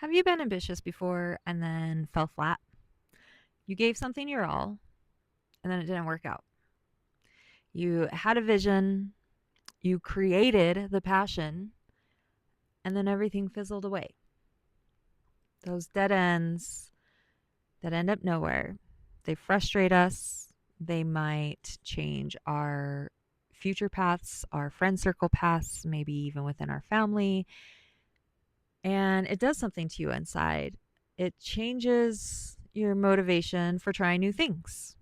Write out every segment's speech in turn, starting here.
Have you been ambitious before and then fell flat? You gave something your all and then it didn't work out. You had a vision, you created the passion, and then everything fizzled away. Those dead ends that end up nowhere, they frustrate us. They might change our future paths, our friend circle paths, maybe even within our family. And it does something to you inside. It changes your motivation for trying new things.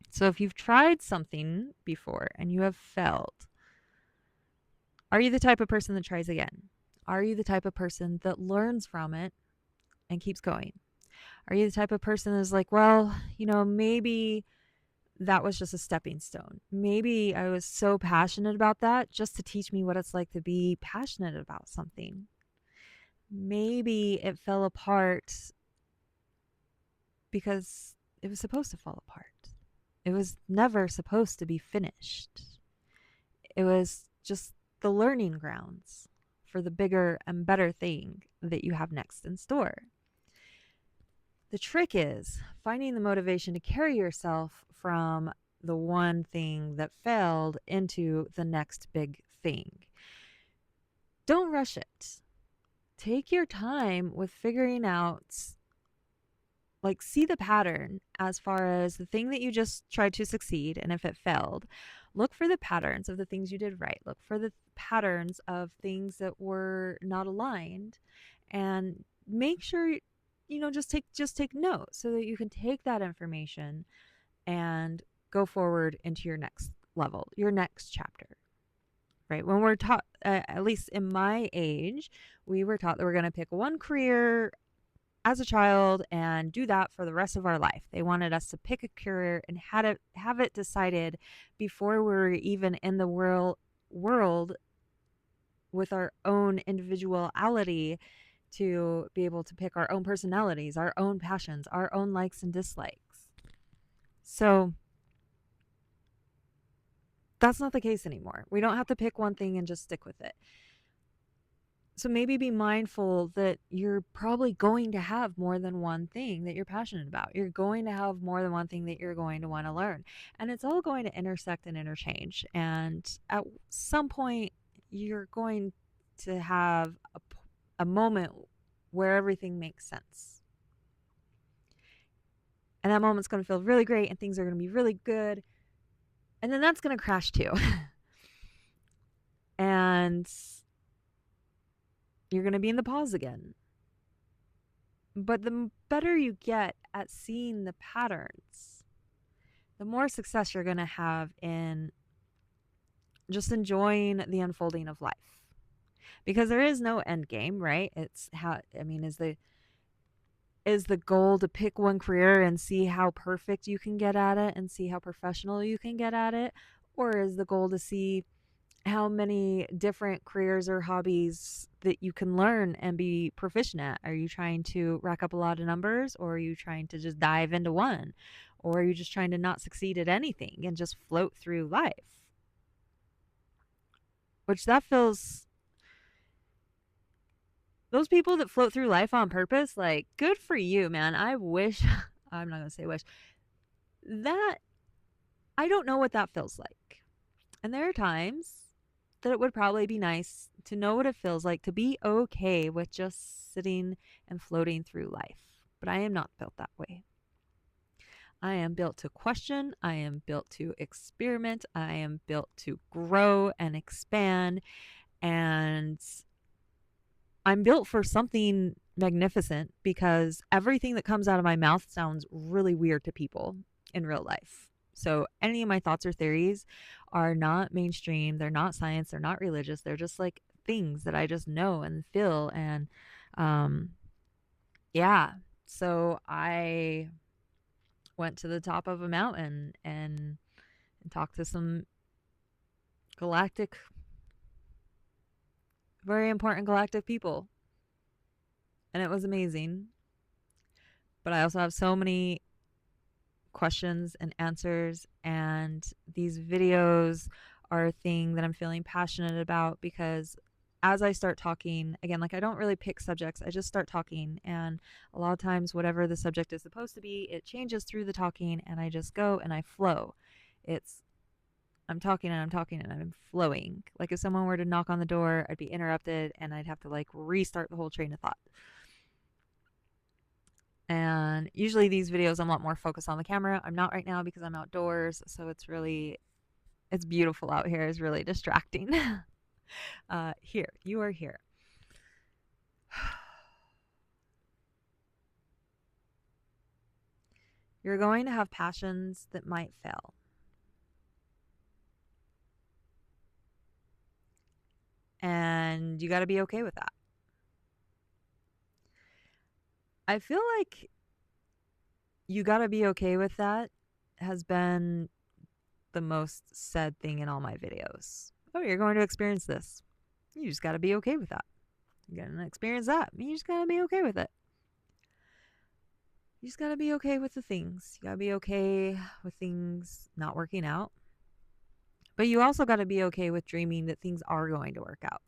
So if you've tried something before and you have failed, are you the type of person that tries again? Are you the type of person that learns from it and keeps going? Are you the type of person that's like, well, maybe that was just a stepping stone. Maybe I was so passionate about that just to teach me what it's like to be passionate about something. Maybe it fell apart because it was supposed to fall apart. It was never supposed to be finished. It was just the learning grounds for the bigger and better thing that you have next in store. The trick is finding the motivation to carry yourself from the one thing that failed into the next big thing. Don't rush it. Take your time with figuring out, like, see the pattern as far as the thing that you just tried to succeed. And if it failed, look for the patterns of the things you did right. Look for the patterns of things that were not aligned, and make sure, just take note so that you can take that information and go forward into your next level, your next chapter. Right? When we're taught, at least in my age, we were taught that we're going to pick one career as a child and do that for the rest of our life. They wanted us to pick a career and have it decided before we were even in the world with our own individuality, to be able to pick our own personalities, our own passions, our own likes and dislikes. So that's not the case anymore. We don't have to pick one thing and just stick with it. So maybe be mindful that you're probably going to have more than one thing that you're passionate about. You're going to have more than one thing that you're going to want to learn. And it's all going to intersect and interchange. And at some point, you're going to have a moment where everything makes sense. And that moment's going to feel really great and things are going to be really good. And then that's going to crash too. And you're going to be in the pause again. But the better you get at seeing the patterns, the more success you're going to have in just enjoying the unfolding of life. Because there is no end game, right? It's how, is the goal to pick one career and see how perfect you can get at it and see how professional you can get at it? Or is the goal to see how many different careers or hobbies that you can learn and be proficient at? Are you trying to rack up a lot of numbers, or are you trying to just dive into one? Or are you just trying to not succeed at anything and just float through life? Which that feels, those people that float through life on purpose, like, good for you, man. I wish, I'm not going to say wish, that I don't know what that feels like. And there are times that it would probably be nice to know what it feels like to be okay with just sitting and floating through life. But I am not built that way. I am built to question. I am built to experiment. I am built to grow and expand. And I'm built for something magnificent, because everything that comes out of my mouth sounds really weird to people in real life. So any of my thoughts or theories are not mainstream. They're not science. They're not religious. They're just like things that I just know and feel. And um, yeah. So I went to the top of a mountain and talked to some galactic, very important galactic people. And it was amazing. But I also have so many questions and answers, and these videos are a thing that I'm feeling passionate about, because as I start talking, again, like I don't really pick subjects, I just start talking. And a lot of times, whatever the subject is supposed to be, it changes through the talking, and I just go and I flow. It's I'm talking and I'm talking and I'm flowing. Like if someone were to knock on the door, I'd be interrupted and I'd have to like restart the whole train of thought. And usually these videos, I'm a lot more focused on the camera. I'm not right now because I'm outdoors, so it's beautiful out here. It's really distracting. Here, you are here. You're going to have passions that might fail. And you got to be okay with that. I feel like you got to be okay with that has been the most said thing in all my videos. Oh, you're going to experience this. You just got to be okay with that. You're going to experience that. You just got to be okay with it. You just got to be okay with the things. You got to be okay with things not working out. But you also got to be okay with dreaming that things are going to work out.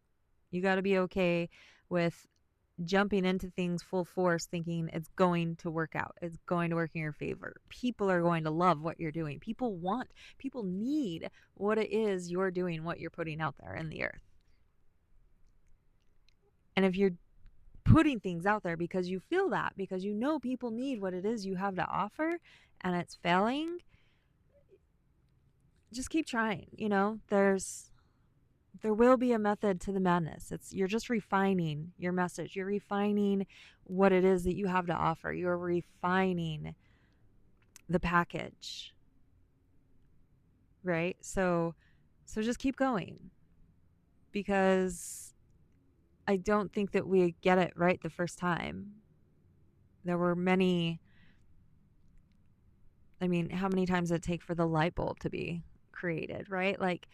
You got to be okay with jumping into things full force thinking it's going to work out. It's going to work in your favor. People are going to love what you're doing. People need what it is you're doing, what you're putting out there in the earth. And if you're putting things out there because you feel that, because you know people need what it is you have to offer and it's failing, just keep trying. There will be a method to the madness. You're just refining your message. You're refining what it is that you have to offer. You're refining the package. Right? So just keep going, because I don't think that we get it right the first time. There were many, I mean, how many times did it take for the light bulb to be created, right? Like,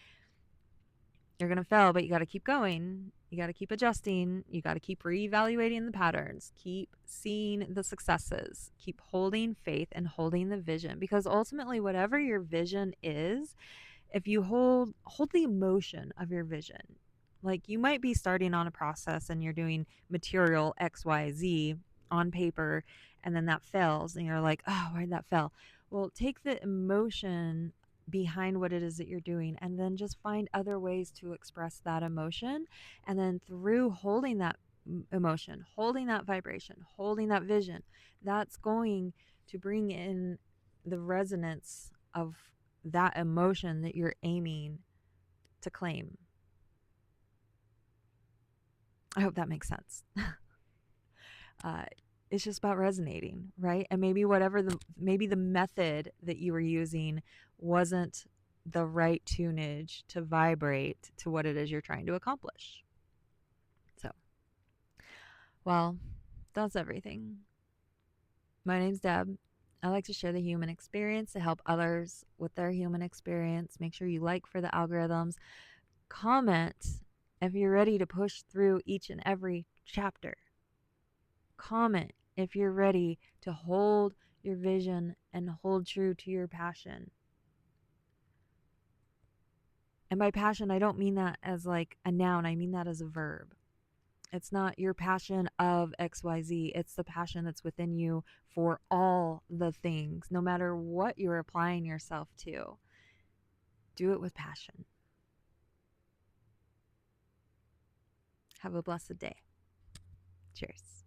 you're going to fail, but you got to keep going. You got to keep adjusting. You got to keep reevaluating the patterns. Keep seeing the successes. Keep holding faith and holding the vision, because ultimately, whatever your vision is, if you hold the emotion of your vision, like you might be starting on a process and you're doing material XYZ on paper, and then that fails and you're like, oh, why did that fail? Well, take the emotion behind what it is that you're doing and then just find other ways to express that emotion. And then through holding that emotion, holding that vibration, holding that vision, that's going to bring in the resonance of that emotion that you're aiming to claim. I hope that makes sense. It's just about resonating, right? And maybe maybe the method that you were using wasn't the right tunage to vibrate to what it is you're trying to accomplish. So, well, that's everything. My name's Deb. I like to share the human experience to help others with their human experience. Make sure you like for the algorithms. Comment if you're ready to push through each and every chapter. Comment if you're ready to hold your vision and hold true to your passion. And by passion, I don't mean that as like a noun, I mean that as a verb. It's not your passion of XYZ, it's the passion that's within you for all the things, no matter what you're applying yourself to. Do it with passion. Have a blessed day. Cheers.